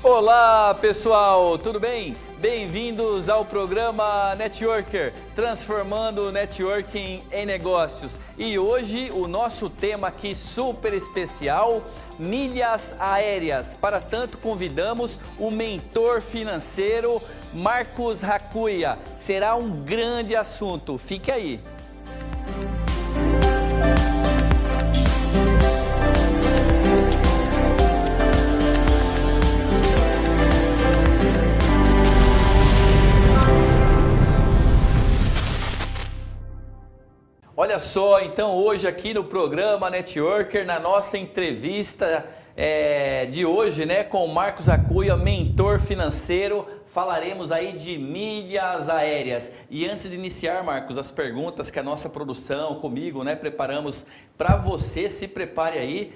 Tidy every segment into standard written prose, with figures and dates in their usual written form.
Olá pessoal, tudo bem? Bem-vindos ao programa Networker, transformando o networking em negócios. E hoje o nosso tema aqui super especial, milhas aéreas. Para tanto, convidamos o mentor financeiro Marcos Racuia. Será um grande assunto, fique aí. Olha só, então hoje aqui no programa Networker, na nossa entrevista de hoje, né, com o Marcos Racuia, mentor financeiro, falaremos aí de milhas aéreas. E antes de iniciar, Marcos, as perguntas que a nossa produção comigo, né, preparamos para você, se prepare aí,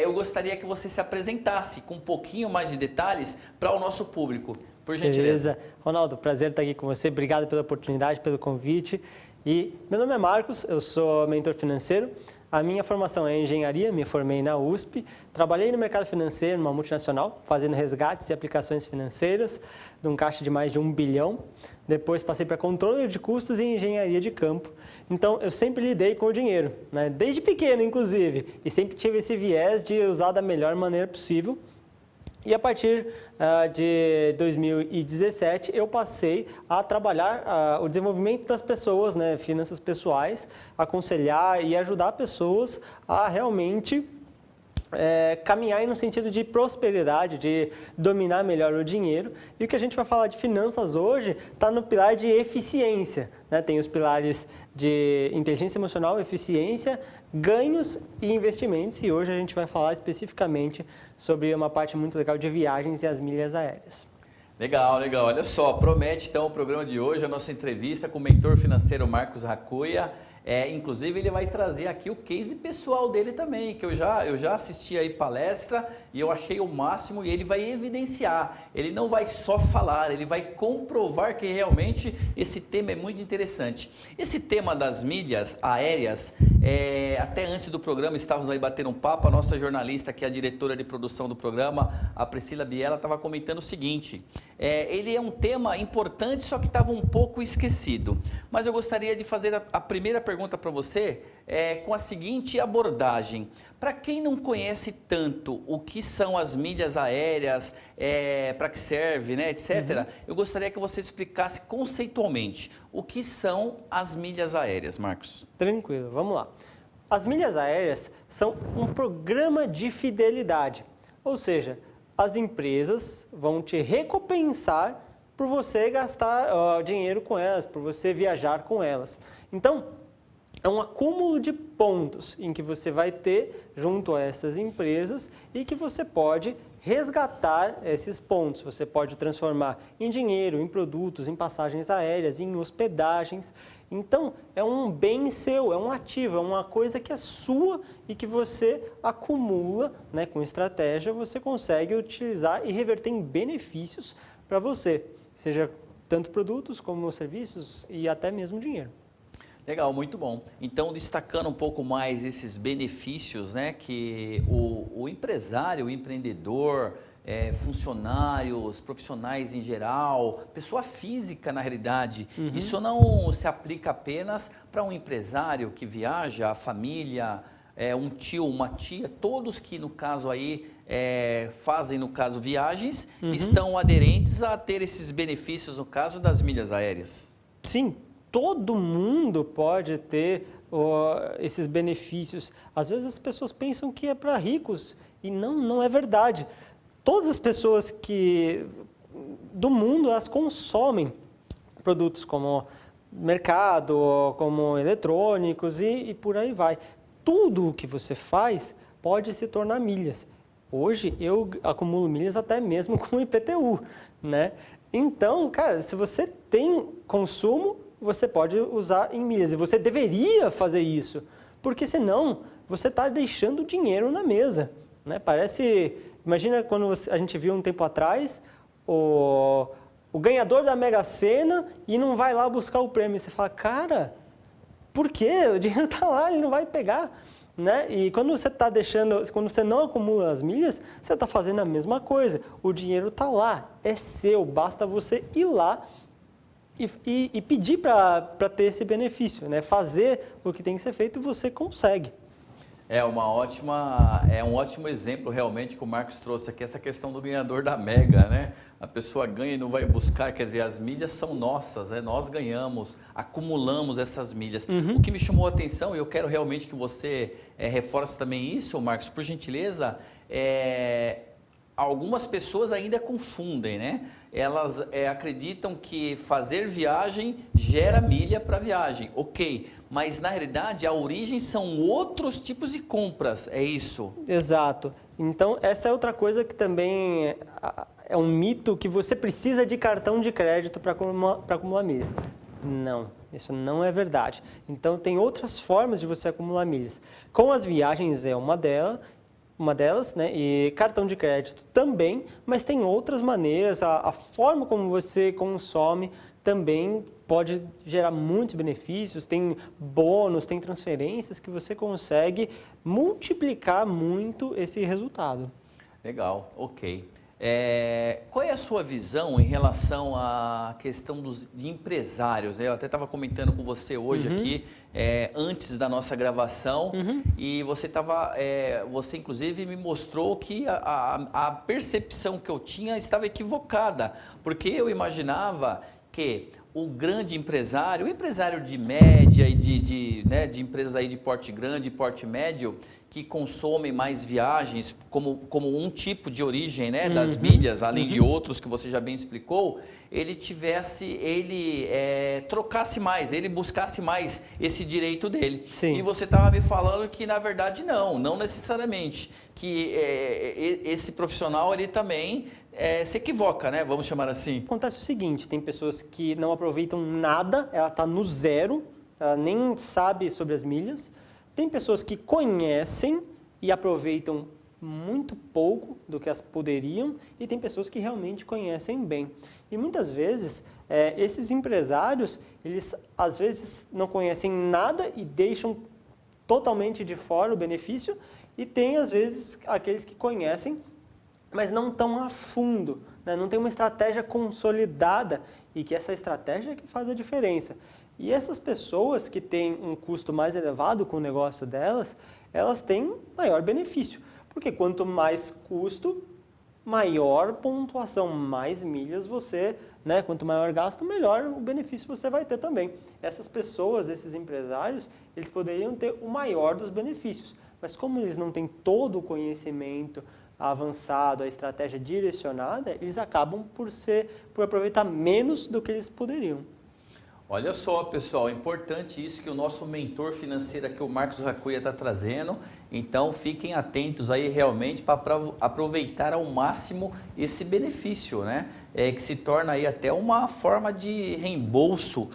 eu gostaria que você se apresentasse com um pouquinho mais de detalhes para o nosso público, por gentileza. Beleza. Ronaldo, prazer estar aqui com você, obrigado pela oportunidade, pelo convite. E meu nome é Marcos, eu sou mentor financeiro, a minha formação é em engenharia, me formei na USP, trabalhei no mercado financeiro, numa multinacional, fazendo resgates e aplicações financeiras, de um caixa de mais de 1 bilhão, depois passei para controle de custos e engenharia de campo, então eu sempre lidei com o dinheiro, né? Desde pequeno inclusive, e sempre tive esse viés de usar da melhor maneira possível. E a partir de 2017, eu passei a trabalhar o desenvolvimento das pessoas, né, finanças pessoais, aconselhar e ajudar pessoas a realmente caminhar no sentido de prosperidade, de dominar melhor o dinheiro. E o que a gente vai falar de finanças hoje está no pilar de eficiência, né? Tem os pilares de inteligência emocional, eficiência, ganhos e investimentos. E hoje a gente vai falar especificamente sobre uma parte muito legal de viagens e as milhas aéreas. Legal, legal. Olha só, promete então o programa de hoje, a nossa entrevista com o mentor financeiro Marcos Racuia. Inclusive ele vai trazer aqui o case pessoal dele também, que eu já assisti aí palestra e eu achei o máximo, e ele vai evidenciar, ele não vai só falar, ele vai comprovar que realmente esse tema é muito interessante. Esse tema das milhas aéreas, até antes do programa estávamos aí batendo um papo, a nossa jornalista, que é a diretora de produção do programa, a Priscila Biela, estava comentando o seguinte, ele é um tema importante, só que estava um pouco esquecido, mas eu gostaria de fazer a primeira pergunta para você com a seguinte abordagem. Para quem não conhece tanto o que são as milhas aéreas, para que serve, né, etc., eu gostaria que você explicasse conceitualmente o que são as milhas aéreas, Marcos. Tranquilo, vamos lá. As milhas aéreas são um programa de fidelidade, ou seja, as empresas vão te recompensar por você gastar dinheiro com elas, por você viajar com elas. Então, é um acúmulo de pontos em que você vai ter junto a essas empresas e que você pode resgatar esses pontos. Você pode transformar em dinheiro, em produtos, em passagens aéreas, em hospedagens. Então, é um bem seu, é um ativo, é uma coisa que é sua e que você acumula, né, com estratégia, você consegue utilizar e reverter em benefícios para você, seja tanto produtos como serviços e até mesmo dinheiro. Legal, muito bom. Então, destacando um pouco mais esses benefícios, né, que o empresário, o empreendedor, funcionários, profissionais em geral, pessoa física na realidade, isso não se aplica apenas para um empresário que viaja, a família, um tio, uma tia, todos que no caso aí fazem no caso viagens, estão aderentes a ter esses benefícios no caso das milhas aéreas. Sim. Todo mundo pode ter esses benefícios. Às vezes as pessoas pensam que é para ricos e não é verdade. Todas as pessoas do mundo, elas consomem produtos como mercado, como eletrônicos e por aí vai. Tudo o que você faz pode se tornar milhas. Hoje eu acumulo milhas até mesmo com o IPTU, né? Então, cara, se você tem consumo, você pode usar em milhas e você deveria fazer isso, porque senão você está deixando dinheiro na mesa, né? Imagina quando a gente viu um tempo atrás o ganhador da Mega Sena e não vai lá buscar o prêmio, você fala, cara, por quê? O dinheiro está lá, ele não vai pegar. né? E quando você está quando você não acumula as milhas, você está fazendo a mesma coisa. O dinheiro está lá, é seu, basta você ir lá e pedir para ter esse benefício, né? Fazer o que tem que ser feito, você consegue. É um ótimo exemplo realmente que o Marcos trouxe aqui, essa questão do ganhador da Mega, né? A pessoa ganha e não vai buscar, quer dizer, as milhas são nossas, né? Nós ganhamos, acumulamos essas milhas. O que me chamou a atenção, e eu quero realmente que você reforce também isso, Marcos, por gentileza, algumas pessoas ainda confundem, né? Elas acreditam que fazer viagem gera milha para viagem, ok, mas na realidade a origem são outros tipos de compras, é isso? Exato. Então, essa é outra coisa que também é um mito, que você precisa de cartão de crédito para acumular milhas. Não, isso não é verdade. Então, tem outras formas de você acumular milhas. Com as viagens é uma delas, né? E cartão de crédito também, mas tem outras maneiras, a forma como você consome também pode gerar muitos benefícios, tem bônus, tem transferências que você consegue multiplicar muito esse resultado. Legal, ok. Qual é a sua visão em relação à questão de empresários? Eu até estava comentando com você hoje aqui, antes da nossa gravação, e você inclusive me mostrou que a percepção que eu tinha estava equivocada, porque eu imaginava que o grande empresário, o empresário de média e de empresas aí de porte grande, porte médio, que consomem mais viagens como um tipo de origem, né, das milhas, além de outros que você já bem explicou, ele trocasse mais, ele buscasse mais esse direito dele. Sim. E você estava me falando que na verdade não necessariamente, que esse profissional ele também se equivoca, né, vamos chamar assim. Acontece o seguinte, tem pessoas que não aproveitam nada, ela está no zero, ela nem sabe sobre as milhas. Tem pessoas que conhecem e aproveitam muito pouco do que as poderiam, e tem pessoas que realmente conhecem bem. E muitas vezes, esses empresários, eles às vezes não conhecem nada e deixam totalmente de fora o benefício, e tem às vezes aqueles que conhecem, mas não tão a fundo, né? Não tem uma estratégia consolidada, e que essa estratégia é que faz a diferença. E essas pessoas que têm um custo mais elevado com o negócio delas, elas têm maior benefício. Porque quanto mais custo, maior pontuação, mais milhas você, né? Quanto maior gasto, melhor o benefício você vai ter também. Essas pessoas, esses empresários, eles poderiam ter o maior dos benefícios. Mas como eles não têm todo o conhecimento avançado, a estratégia direcionada, eles acabam por aproveitar menos do que eles poderiam. Olha só, pessoal, é importante isso que o nosso mentor financeiro aqui, o Marcos Racoia, está trazendo. Então, fiquem atentos aí realmente para aproveitar ao máximo esse benefício, né? Que se torna aí até uma forma de reembolso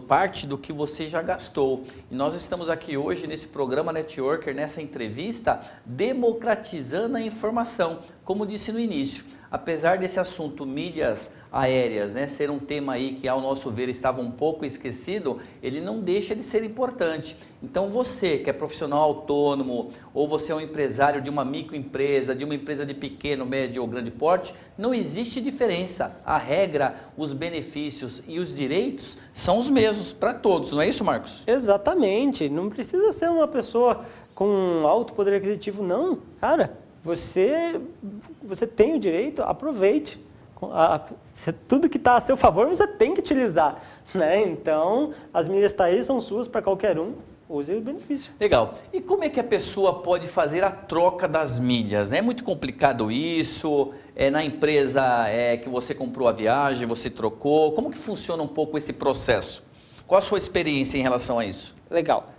parte do que você já gastou. E nós estamos aqui hoje nesse programa Networker, nessa entrevista, democratizando a informação, como disse no início. Apesar desse assunto milhas aéreas, né, ser um tema aí que ao nosso ver estava um pouco esquecido, ele não deixa de ser importante. Então você que é profissional autônomo ou você é um empresário de uma microempresa, de uma empresa de pequeno, médio ou grande porte, não existe diferença. A regra, os benefícios e os direitos são os mesmos para todos, não é isso, Marcos? Exatamente, não precisa ser uma pessoa com alto poder aquisitivo, não. Cara, você tem o direito, aproveite. Tudo que está a seu favor você tem que utilizar, né? Então, as milhas tá aí, são suas para qualquer um, use o benefício. Legal. E como é que a pessoa pode fazer a troca das milhas? É muito complicado isso? Na empresa que você comprou a viagem, você trocou? Como que funciona um pouco esse processo? Qual a sua experiência em relação a isso? Legal.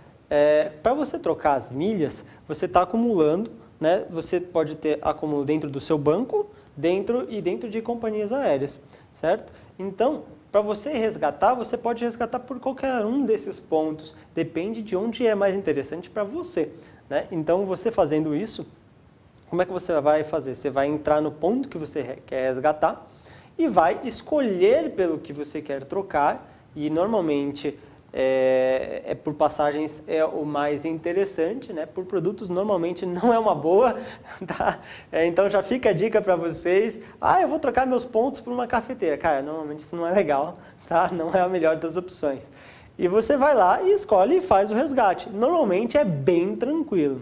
Para você trocar as milhas, você está acumulando, né? Você pode ter acúmulo dentro do seu banco, dentro de companhias aéreas, certo? Então, para você resgatar, você pode resgatar por qualquer um desses pontos, depende de onde é mais interessante para você, né? Então, você fazendo isso, como é que você vai fazer? Você vai entrar no ponto que você quer resgatar e vai escolher pelo que você quer trocar, e normalmente por passagens é o mais interessante, né? Por produtos normalmente não é uma boa, tá? Então já fica a dica para vocês. Eu vou trocar meus pontos por uma cafeteira. Cara, normalmente isso não é legal, tá? Não é a melhor das opções. E você vai lá e escolhe e faz o resgate. Normalmente é bem tranquilo.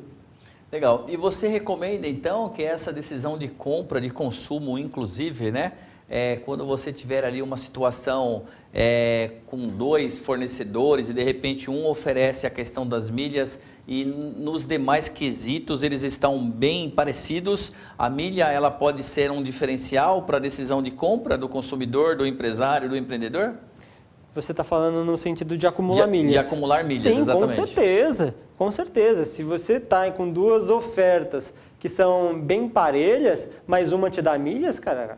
Legal. E você recomenda então que essa decisão de compra, de consumo inclusive, né? Quando você tiver ali uma situação com 2 fornecedores e de repente um oferece a questão das milhas e nos demais quesitos eles estão bem parecidos, a milha ela pode ser um diferencial para a decisão de compra do consumidor, do empresário, do empreendedor? Você está falando no sentido de acumular milhas. De acumular milhas, sim, exatamente. Com certeza, com certeza. Se você está com 2 ofertas que são bem parelhas, mas uma te dá milhas, cara,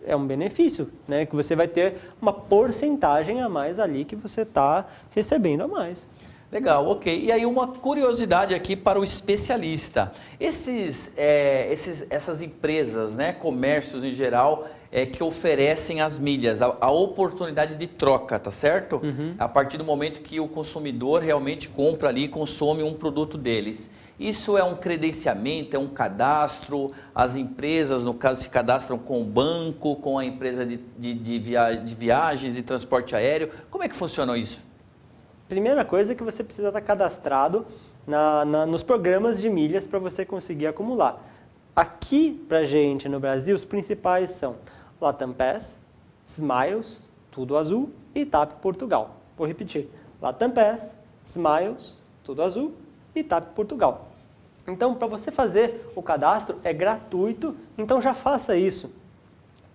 é um benefício, né? Que você vai ter uma porcentagem a mais ali que você está recebendo a mais. Legal, ok. E aí uma curiosidade aqui para o especialista. Essas empresas, né, comércios em geral, que oferecem as milhas, a oportunidade de troca, tá certo? Uhum. A partir do momento que o consumidor realmente compra ali e consome um produto deles. Isso é um credenciamento, é um cadastro, as empresas, no caso, se cadastram com o banco, com a empresa de viagens e transporte aéreo. Como é que funciona isso? Primeira coisa é que você precisa estar cadastrado nos programas de milhas para você conseguir acumular. Aqui, para a gente no Brasil, os principais são Latam Pass, Smiles, tudo azul, e TAP Portugal. Vou repetir, Latam Pass, Smiles, tudo azul, e TAP Portugal. Então, para você fazer o cadastro, é gratuito, então já faça isso.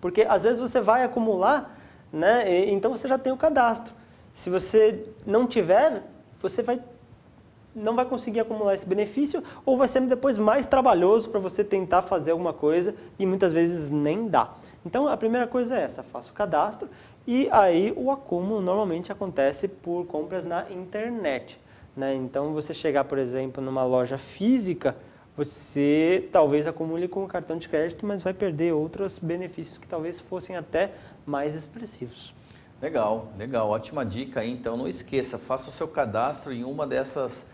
Porque às vezes você vai acumular, né? Então você já tem o cadastro. Se você não tiver, você não vai conseguir acumular esse benefício ou vai ser depois mais trabalhoso para você tentar fazer alguma coisa e muitas vezes nem dá. Então a primeira coisa é essa, faça o cadastro e aí o acúmulo normalmente acontece por compras na internet, né? Então você chegar, por exemplo, numa loja física, você talvez acumule com o cartão de crédito, mas vai perder outros benefícios que talvez fossem até mais expressivos. Legal, legal, ótima dica aí. Então não esqueça, faça o seu cadastro em uma dessas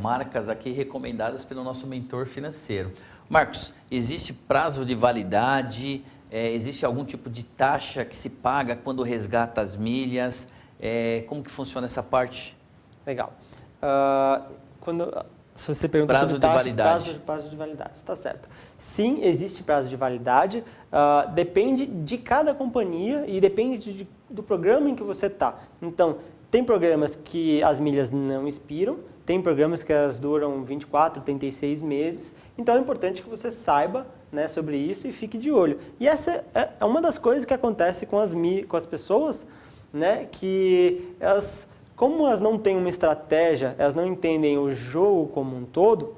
marcas aqui recomendadas pelo nosso mentor financeiro. Marcos, existe prazo de validade? Existe algum tipo de taxa que se paga quando resgata as milhas? Como que funciona essa parte? Legal. Se você pergunta prazo sobre taxas, de validade. Prazo de validade, está certo. Sim, existe prazo de validade, depende de cada companhia e depende do programa em que você está. Então, tem programas que as milhas não expiram, tem programas que elas duram 24, 36 meses, então é importante que você saiba, né, sobre isso e fique de olho. E essa é uma das coisas que acontece com as pessoas, né, que como elas não têm uma estratégia, elas não entendem o jogo como um todo,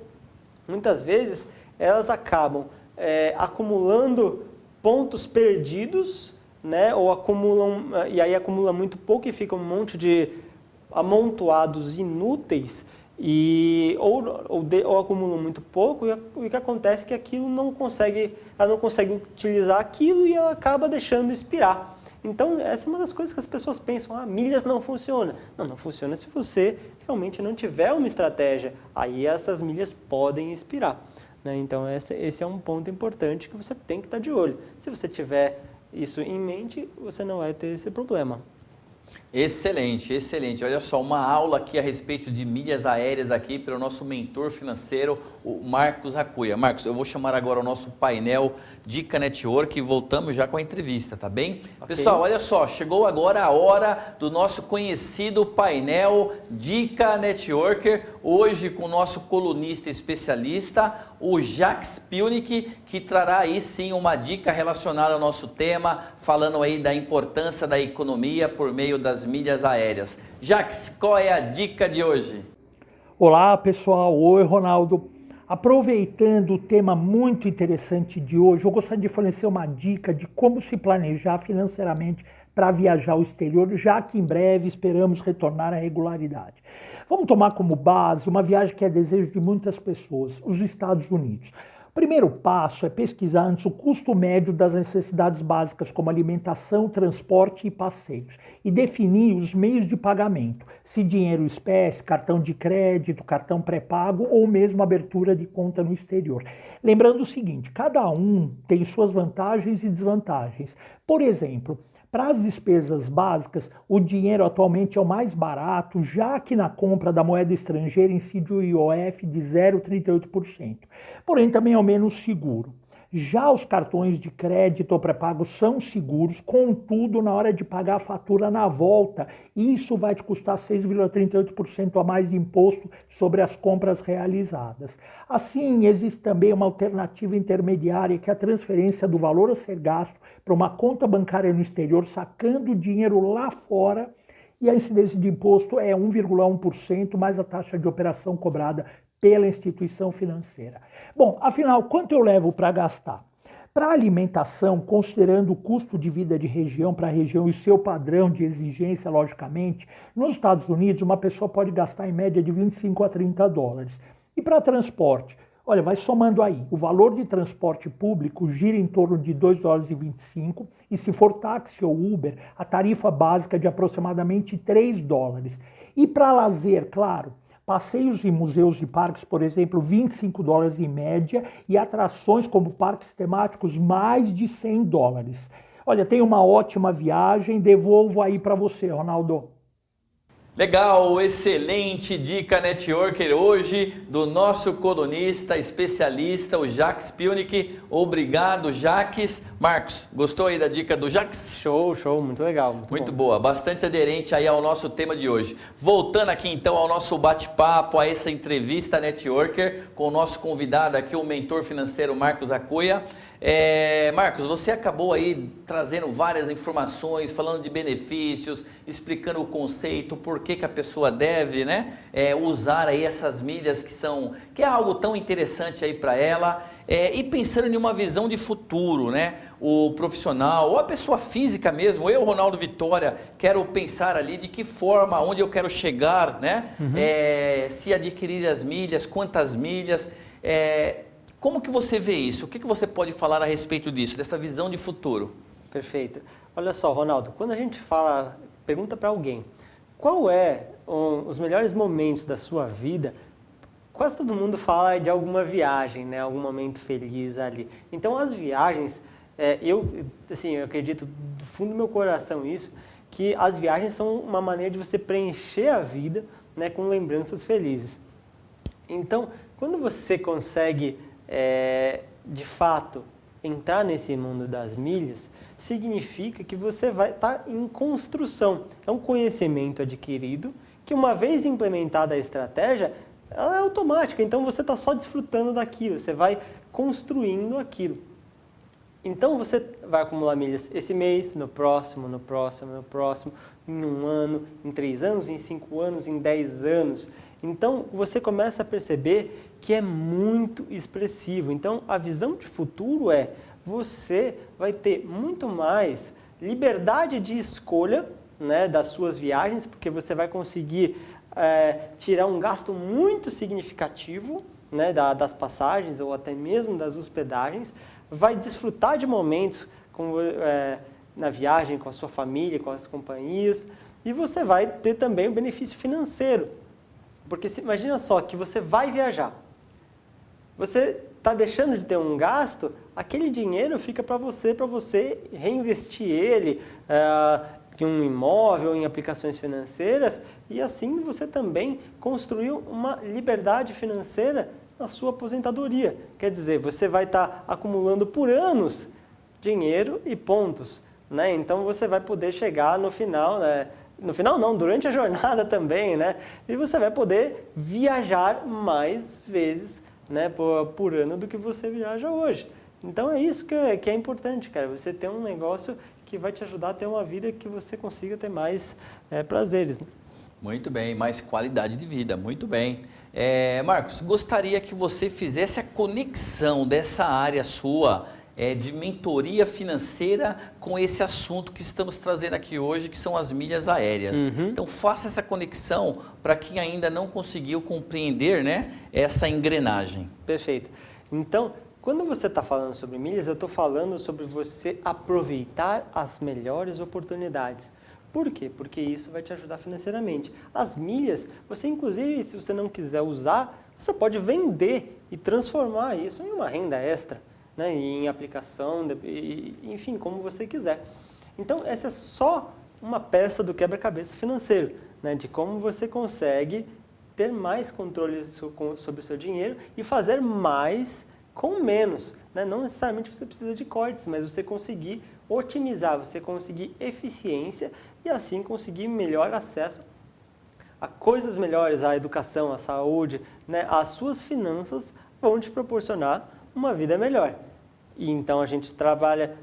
muitas vezes elas acabam acumulando pontos perdidos, né, ou acumula muito pouco e fica um monte de amontoados inúteis, ou acumulam muito pouco e o que acontece é que ela não consegue utilizar aquilo e ela acaba deixando expirar. Então, essa é uma das coisas que as pessoas pensam, milhas não funciona. Não funciona se você realmente não tiver uma estratégia. Aí essas milhas podem expirar, né? Então, esse é um ponto importante que você tem que estar de olho. Se você tiver isso em mente, você não vai ter esse problema. Excelente, excelente. Olha só, uma aula aqui a respeito de milhas aéreas aqui pelo nosso mentor financeiro, o Marcos Racuia. Marcos, eu vou chamar agora o nosso painel Dica Network e voltamos já com a entrevista, tá bem? Okay. Pessoal, olha só, chegou agora a hora do nosso conhecido painel Dica Networker, hoje com o nosso colunista especialista, o Jacques Piunic, que trará aí sim uma dica relacionada ao nosso tema, falando aí da importância da economia por meio das milhas aéreas. Jacques, qual é a dica de hoje? Olá pessoal, oi Ronaldo. Aproveitando o tema muito interessante de hoje, eu gostaria de fornecer uma dica de como se planejar financeiramente para viajar ao exterior, já que em breve esperamos retornar à regularidade. Vamos tomar como base uma viagem que é desejo de muitas pessoas, os Estados Unidos. O primeiro passo é pesquisar antes o custo médio das necessidades básicas como alimentação, transporte e passeios e definir os meios de pagamento, se dinheiro espécie, cartão de crédito, cartão pré-pago ou mesmo abertura de conta no exterior. Lembrando o seguinte, cada um tem suas vantagens e desvantagens. Por exemplo, para as despesas básicas, o dinheiro atualmente é o mais barato, já que na compra da moeda estrangeira incide o IOF de 0,38%. Porém, também é o menos seguro. Já os cartões de crédito ou pré-pago são seguros, contudo, na hora de pagar a fatura na volta, isso vai te custar 6,38% a mais de imposto sobre as compras realizadas. Assim, existe também uma alternativa intermediária, que é a transferência do valor a ser gasto para uma conta bancária no exterior, sacando o dinheiro lá fora, e a incidência de imposto é 1,1% mais a taxa de operação cobrada pela instituição financeira. Bom, afinal, quanto eu levo para gastar? Para alimentação, considerando o custo de vida de região para região e seu padrão de exigência, logicamente, nos Estados Unidos uma pessoa pode gastar em média de 25 a 30 dólares. E para transporte? Olha, vai somando aí. O valor de transporte público gira em torno de 2,25 dólares e se for táxi ou Uber, a tarifa básica é de aproximadamente 3 dólares. E para lazer, claro, passeios em museus e parques, por exemplo, 25 dólares em média, e atrações como parques temáticos, mais de 100 dólares. Olha, tem uma ótima viagem, devolvo aí para você, Ronaldo. Legal, excelente dica networker hoje do nosso colunista especialista, o Jacques Pionic. Obrigado, Jacques. Marcos, gostou aí da dica do Jacques? Show, muito legal. Muito boa, bastante aderente aí ao nosso tema de hoje. Voltando aqui então ao nosso bate-papo, a essa entrevista networker com o nosso convidado aqui, o mentor financeiro Marcos Racoia. Marcos, você acabou aí trazendo várias informações, falando de benefícios, explicando o conceito, por que a pessoa deve, né, usar aí essas milhas que é algo tão interessante aí para ela, e pensando em uma visão de futuro, né, o profissional ou a pessoa física mesmo, eu, Ronaldo Vitória, quero pensar ali de que forma, onde eu quero chegar, né, se adquirir as milhas, quantas milhas, como que você vê isso? O que você pode falar a respeito disso, dessa visão de futuro? Perfeito. Olha só, Ronaldo, quando a gente pergunta para alguém, qual os melhores momentos da sua vida, quase todo mundo fala de alguma viagem, né? Algum momento feliz ali. Então as viagens, eu acredito do fundo do meu coração isso, que as viagens são uma maneira de você preencher a vida, né, com lembranças felizes. Então, quando você consegue de fato entrar nesse mundo das milhas, significa que você vai estar em construção. É um conhecimento adquirido que, uma vez implementada a estratégia, ela é automática. Então você está só desfrutando daquilo, você vai construindo aquilo. Então você vai acumular milhas esse mês, no próximo, em 1 ano, em 3 anos, em 5 anos, em 10 anos. Então você começa a perceber que é muito expressivo. Então a visão de futuro você vai ter muito mais liberdade de escolha, né, das suas viagens, porque você vai conseguir tirar um gasto muito significativo, né, das passagens ou até mesmo das hospedagens, vai desfrutar de momentos na viagem com a sua família, com as companhias, e você vai ter também o benefício financeiro. Porque imagina só que você vai viajar, você está deixando de ter um gasto, aquele dinheiro fica para você reinvestir ele em um imóvel, em aplicações financeiras, e assim você também construiu uma liberdade financeira na sua aposentadoria. Quer dizer, você vai estar acumulando por anos dinheiro e pontos, né? Então você vai poder chegar no final, né? No final não, durante a jornada também, né? E você vai poder viajar mais vezes, né, por ano do que você viaja hoje. Então é isso que é importante, cara. Você ter um negócio que vai te ajudar a ter uma vida que você consiga ter mais prazeres, né? Muito bem, mais qualidade de vida, muito bem. Marcos, gostaria que você fizesse a conexão dessa área sua de mentoria financeira com esse assunto que estamos trazendo aqui hoje, que são as milhas aéreas. Então faça essa conexão para quem ainda não conseguiu compreender, né, essa engrenagem. Perfeito. Então, Quando você está falando sobre milhas, eu estou falando sobre você aproveitar as melhores oportunidades. Por quê? Porque isso vai te ajudar financeiramente. As milhas, você inclusive, se você não quiser usar, você pode vender e transformar isso em uma renda extra, né? Em aplicação, enfim, como você quiser. Então, essa é só uma peça do quebra-cabeça financeiro, né? De como você consegue ter mais controle sobre o seu dinheiro e fazer mais com menos, né? Não necessariamente você precisa de cortes, mas você conseguir otimizar, você conseguir eficiência e assim conseguir melhor acesso a coisas melhores, à educação, à saúde, né? As suas finanças vão te proporcionar uma vida melhor. E então a gente trabalha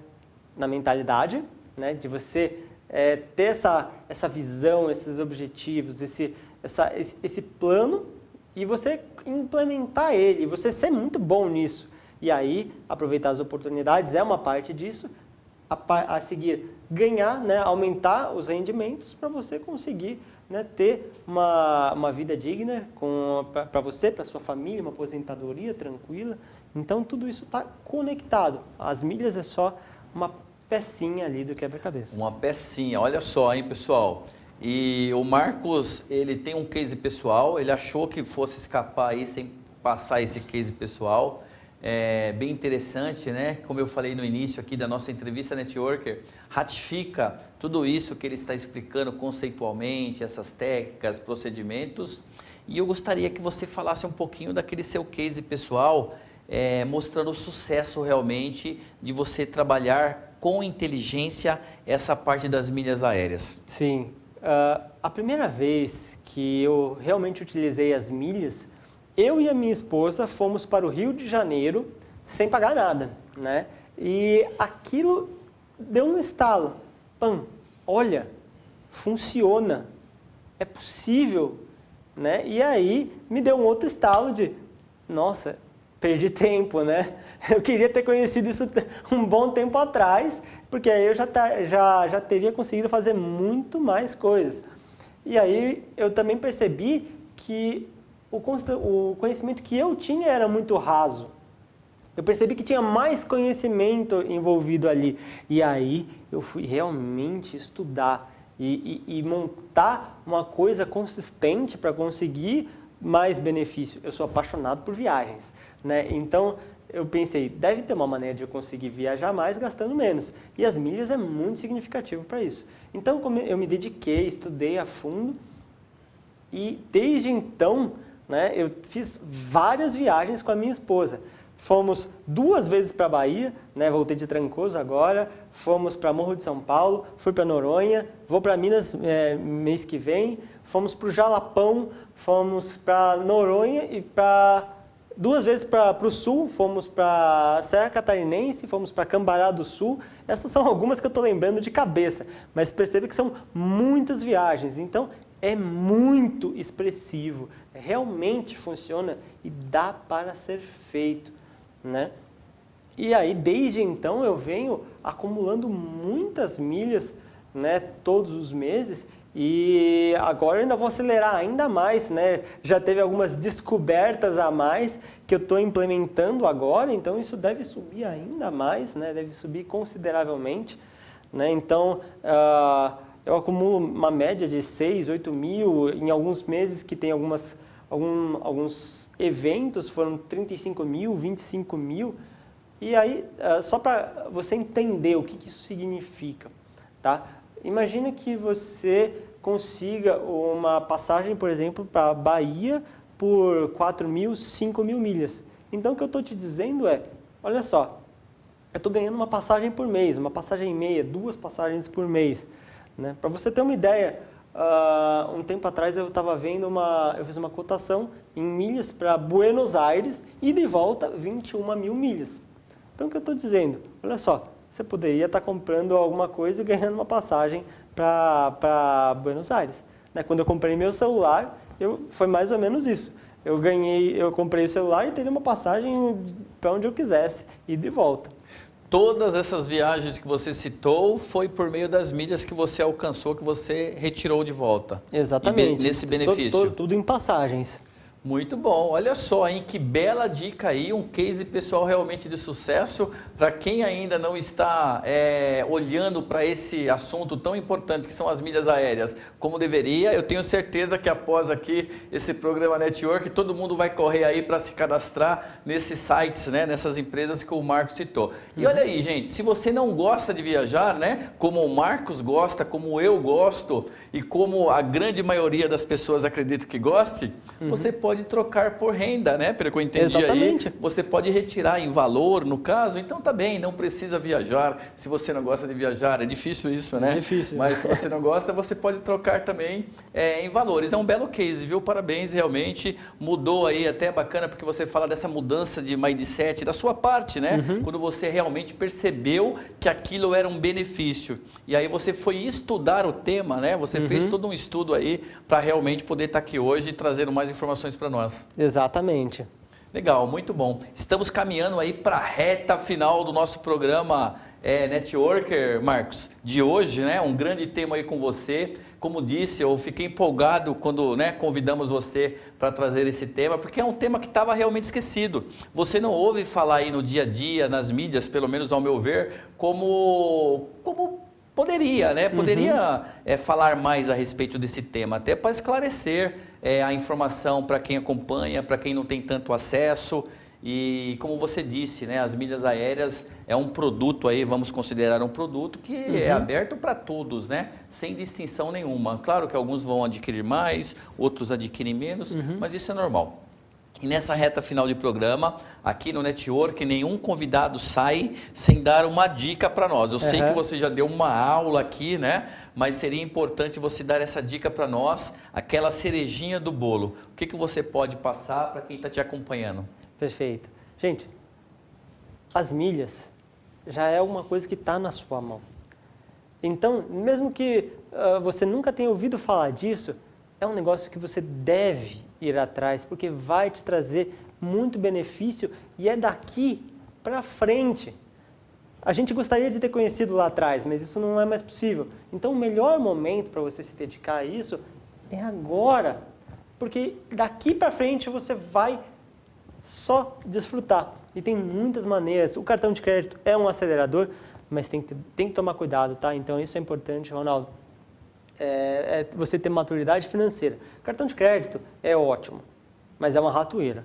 na mentalidade, né? De você ter essa visão, esses objetivos, esse plano e você implementar ele, e você ser muito bom nisso. E aí, aproveitar as oportunidades é uma parte disso, a seguir ganhar, né, aumentar os rendimentos para você conseguir, né, ter uma vida digna para você, para sua família, uma aposentadoria tranquila. Então, tudo isso está conectado. As milhas é só uma pecinha ali do quebra-cabeça. Uma pecinha, olha só, hein, pessoal. E o Marcos, ele tem um case pessoal, ele achou que fosse escapar aí sem passar esse case pessoal. É bem interessante, né? Como eu falei no início aqui da nossa entrevista, Networker ratifica tudo isso que ele está explicando conceitualmente, essas técnicas, procedimentos. E eu gostaria que você falasse um pouquinho daquele seu case pessoal, mostrando o sucesso realmente de você trabalhar com inteligência essa parte das milhas aéreas. Sim. A primeira vez que eu realmente utilizei as milhas, eu e a minha esposa fomos para o Rio de Janeiro sem pagar nada, né? E aquilo deu um estalo. Pam, olha, funciona, é possível, né? E aí me deu um outro estalo de, nossa, perdi tempo, né? Eu queria ter conhecido isso um bom tempo atrás, porque aí eu já teria conseguido fazer muito mais coisas. E aí eu também percebi que o conhecimento que eu tinha era muito raso. Eu percebi que tinha mais conhecimento envolvido ali. E aí eu fui realmente estudar e montar uma coisa consistente para conseguir mais benefício. Eu sou apaixonado por viagens, né? Então eu pensei, deve ter uma maneira de eu conseguir viajar mais gastando menos. E as milhas é muito significativo para isso. Então eu me dediquei, estudei a fundo e desde então, né, eu fiz várias viagens com a minha esposa. Fomos 2 vezes para a Bahia, né, voltei de Trancoso agora, fomos para Morro de São Paulo, fui para Noronha, vou para Minas mês que vem, fomos para o Jalapão, fomos para Noronha e 2 vezes para o sul, fomos para Serra Catarinense, fomos para Cambará do Sul. Essas são algumas que eu estou lembrando de cabeça, mas perceba que são muitas viagens, então é muito expressivo, realmente funciona e dá para ser feito, né? E aí, desde então, eu venho acumulando muitas milhas, né, todos os meses, e agora eu ainda vou acelerar ainda mais, né? Já teve algumas descobertas a mais que eu estou implementando agora, então isso deve subir ainda mais, né? Deve subir consideravelmente, né? Então, eu acumulo uma média de 6, 8 mil, em alguns meses que tem alguns eventos, foram 35 mil, 25 mil. E aí, só para você entender o que isso significa, tá? Imagina que você consiga uma passagem, por exemplo, para a Bahia por 4 mil, 5 mil milhas. Então, o que eu estou te dizendo é, olha só, eu estou ganhando uma passagem por mês, uma passagem e meia, 2 passagens por mês. Né? Para você ter uma ideia, um tempo atrás eu estava vendo eu fiz uma cotação em milhas para Buenos Aires e de volta 21 mil milhas. Então o que eu estou dizendo? Olha só, você poderia estar comprando alguma coisa e ganhando uma passagem para Buenos Aires. Né? Quando eu comprei meu celular, foi mais ou menos isso. Eu comprei o celular e teria uma passagem para onde eu quisesse e de volta. Todas essas viagens que você citou foi por meio das milhas que você alcançou, que você retirou de volta. Exatamente. E nesse benefício. Tudo em passagens. Muito bom, olha só, hein? Que bela dica aí, um case pessoal realmente de sucesso para quem ainda não está olhando para esse assunto tão importante que são as milhas aéreas como deveria. Eu tenho certeza que após aqui esse programa Network, todo mundo vai correr aí para se cadastrar nesses sites, né? Nessas empresas que o Marcos citou. E olha aí, gente, se você não gosta de viajar, né? Como o Marcos gosta, como eu gosto e como a grande maioria das pessoas acredita que goste, você pode trocar por renda, né? Pelo que eu entendi. Exatamente. Aí, você pode retirar em valor, no caso, então tá bem, não precisa viajar. Se você não gosta de viajar, é difícil isso, né? É difícil. Mas se você não gosta, você pode trocar também em valores. É um belo case, viu? Parabéns, realmente mudou aí, até bacana, porque você fala dessa mudança de mindset da sua parte, né? Quando você realmente percebeu que aquilo era um benefício. E aí você foi estudar o tema, né? Você fez todo um estudo aí para realmente poder estar aqui hoje e trazendo mais informações para nós. Exatamente. Legal, muito bom. Estamos caminhando aí para a reta final do nosso programa Networker, Marcos, de hoje, né? Um grande tema aí com você. Como disse, eu fiquei empolgado quando convidamos você para trazer esse tema, porque é um tema que estava realmente esquecido. Você não ouve falar aí no dia a dia, nas mídias, pelo menos ao meu ver, como poderia, né? Poderia falar mais a respeito desse tema, até para esclarecer a informação para quem acompanha, para quem não tem tanto acesso. E como você disse, né, as milhas aéreas é um produto aí, vamos considerar um produto que é aberto para todos, né, sem distinção nenhuma. Claro que alguns vão adquirir mais, outros adquirem menos, mas isso é normal. E nessa reta final de programa, aqui no Network, nenhum convidado sai sem dar uma dica para nós. Eu sei que você já deu uma aula aqui, né? Mas seria importante você dar essa dica para nós, aquela cerejinha do bolo. O que você pode passar para quem está te acompanhando? Perfeito. Gente, as milhas já é alguma coisa que está na sua mão. Então, mesmo que você nunca tenha ouvido falar disso, é um negócio que você deve ir atrás, porque vai te trazer muito benefício e é daqui para frente. A gente gostaria de ter conhecido lá atrás, mas isso não é mais possível. Então, o melhor momento para você se dedicar a isso é agora, porque daqui para frente você vai só desfrutar. E tem muitas maneiras. O cartão de crédito é um acelerador, mas tem que tomar cuidado, tá? Então, isso é importante, Ronaldo. Você ter maturidade financeira. Cartão de crédito é ótimo, mas é uma ratoeira.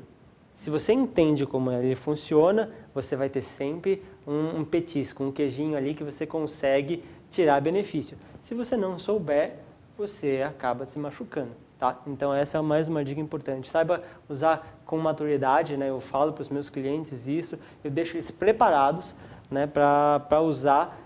Se você entende como ele funciona, você vai ter sempre um petisco, um queijinho ali que você consegue tirar benefício. Se você não souber, você acaba se machucando, tá? Então essa é mais uma dica importante. Saiba usar com maturidade, né? Eu falo para os meus clientes isso, eu deixo eles preparados, né, para usar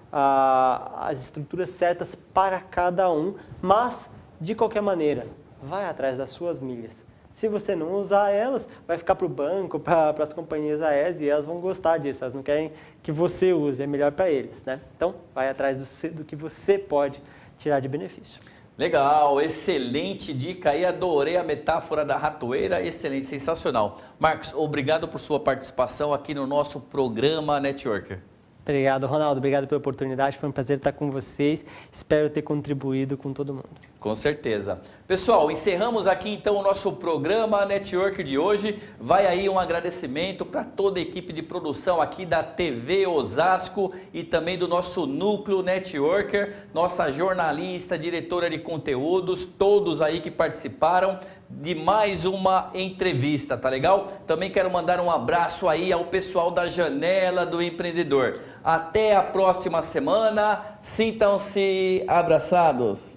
as estruturas certas para cada um, mas de qualquer maneira, vai atrás das suas milhas. Se você não usar elas, vai ficar para o banco, para as companhias aéreas e elas vão gostar disso, elas não querem que você use, é melhor para eles, né? Então, vai atrás do que você pode tirar de benefício. Legal, excelente dica aí, adorei a metáfora da ratoeira, excelente, sensacional. Marcos, obrigado por sua participação aqui no nosso programa Networker. Obrigado, Ronaldo. Obrigado pela oportunidade. Foi um prazer estar com vocês. Espero ter contribuído com todo mundo. Com certeza. Pessoal, encerramos aqui então o nosso programa Network de hoje. Vai aí um agradecimento para toda a equipe de produção aqui da TV Osasco e também do nosso núcleo Networker, nossa jornalista, diretora de conteúdos, todos aí que participaram de mais uma entrevista, tá legal? Também quero mandar um abraço aí ao pessoal da Janela do Empreendedor. Até a próxima semana. Sintam-se abraçados.